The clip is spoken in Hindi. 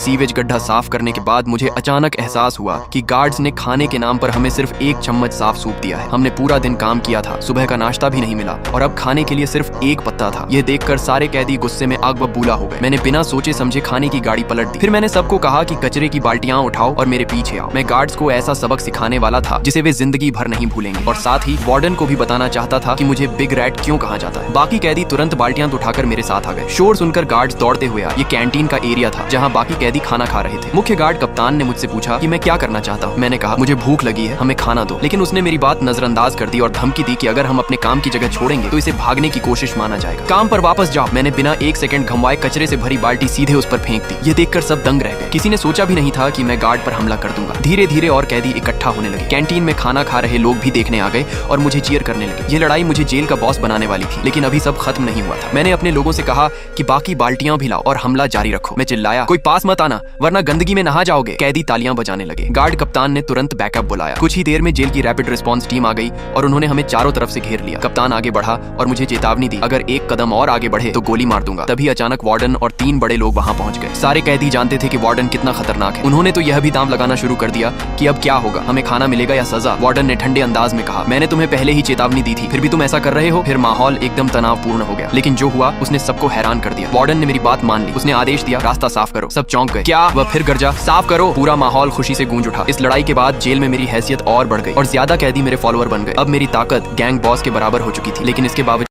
सीवेज गड्ढा साफ करने के बाद मुझे अचानक एहसास हुआ कि गार्ड्स ने खाने के नाम पर हमें सिर्फ 1 चम्मच साफ सूप दिया है। हमने पूरा दिन काम किया था, सुबह का नाश्ता भी नहीं मिला और अब खाने के लिए सिर्फ 1 पत्ता था। यह देखकर सारे कैदी गुस्से में आग बबूला हो गए। मैंने बिना सोचे समझे खाने की गाड़ी पलट दी। फिर मैंने सबको कहा कि कचरे की बाल्टियां उठाओ और मेरे पीछे आओ। मैं गार्ड्स को ऐसा सबक सिखाने वाला था जिसे वे जिंदगी भर नहीं भूलेंगे और साथ ही वार्डन को भी बताना चाहता था कि मुझे बिग रैट क्यों कहा जाता है। बाकी कैदी तुरंत बाल्टियां उठाकर मेरे साथ आ गए। शोर सुनकर गार्ड्स दौड़ते हुए आए। ये कैंटीन का एरिया था जहां बाकी कैदी खाना खा रहे थे। मुख्य गार्ड कप्तान ने मुझसे पूछा कि मैं क्या करना चाहता हूँ। मैंने कहा मुझे भूख लगी है, हमें खाना दो। लेकिन उसने मेरी बात नजरअंदाज कर दी और धमकी दी कि अगर हम अपने काम की जगह छोड़ेंगे तो इसे भागने की कोशिश माना जाएगा। काम पर वापस जाओ। मैंने बिना 1 सेकंड घुमाए कचरे से भरी बाल्टी सीधे उस पर फेंक दी। ये देखकर सब दंग रह गए। किसी ने सोचा भी नहीं था कि मैं गार्ड पर हमला कर दूंगा। धीरे धीरे और कैदी इकट्ठा होने लगे। कैंटीन में खाना खा रहे लोग भी देखने आ गए और मुझे चीयर करने लगे। ये लड़ाई मुझे जेल का बॉस बनाने वाली थी, लेकिन अभी सब खत्म नहीं हुआ था। मैंने अपने लोगों से कहा कि बाकी बाल्टियां भी लाओ और हमला जारी रखो। मैं चिल्लाया, कोई पास मत आना वरना गंदगी में नहा जाओगे। कैदी तालियां बजाने लगे। गार्ड कप्तान ने तुरंत बैकअप बुलाया। कुछ ही देर में जेल की रैपिड रिस्पांस टीम आ गई और उन्होंने हमें चारों तरफ से घेर लिया। कप्तान आगे बढ़ा और मुझे चेतावनी दी, अगर 1 कदम और आगे बढ़े तो गोली मार दूंगा। तभी अचानक वार्डन और 3 बड़े लोग वहां पहुंच गए। सारे कैदी जानते थे कि वार्डन कितना खतरनाक है। उन्होंने तो यह भी दांव लगाना शुरू कर दिया कि अब क्या होगा, हमें खाना मिलेगा या सजा। वार्डन ने ठंडे अंदाज में कहा, मैंने तुम्हें पहले ही चेतावनी दी थी, फिर भी तुम ऐसा कर रहे हो। फिर माहौल एकदम तनावपूर्ण हो गया। लेकिन जो हुआ उसने सबको हैरान कर दिया। वार्डन ने मेरी बात मान ली। उसने आदेश दिया, रास्ता साफ करो। सब चौंक गए। क्या? वह फिर गरजा, साफ करो। पूरा माहौल खुशी से गूंज उठा। इस लड़ाई के बाद जेल में मेरी हैसियत और बढ़ गई और ज्यादा कैदी मेरे फॉलोअर बन गए। अब मेरी ताकत गैंग बॉस के बराबर हो चुकी थी। लेकिन इसके बावजूद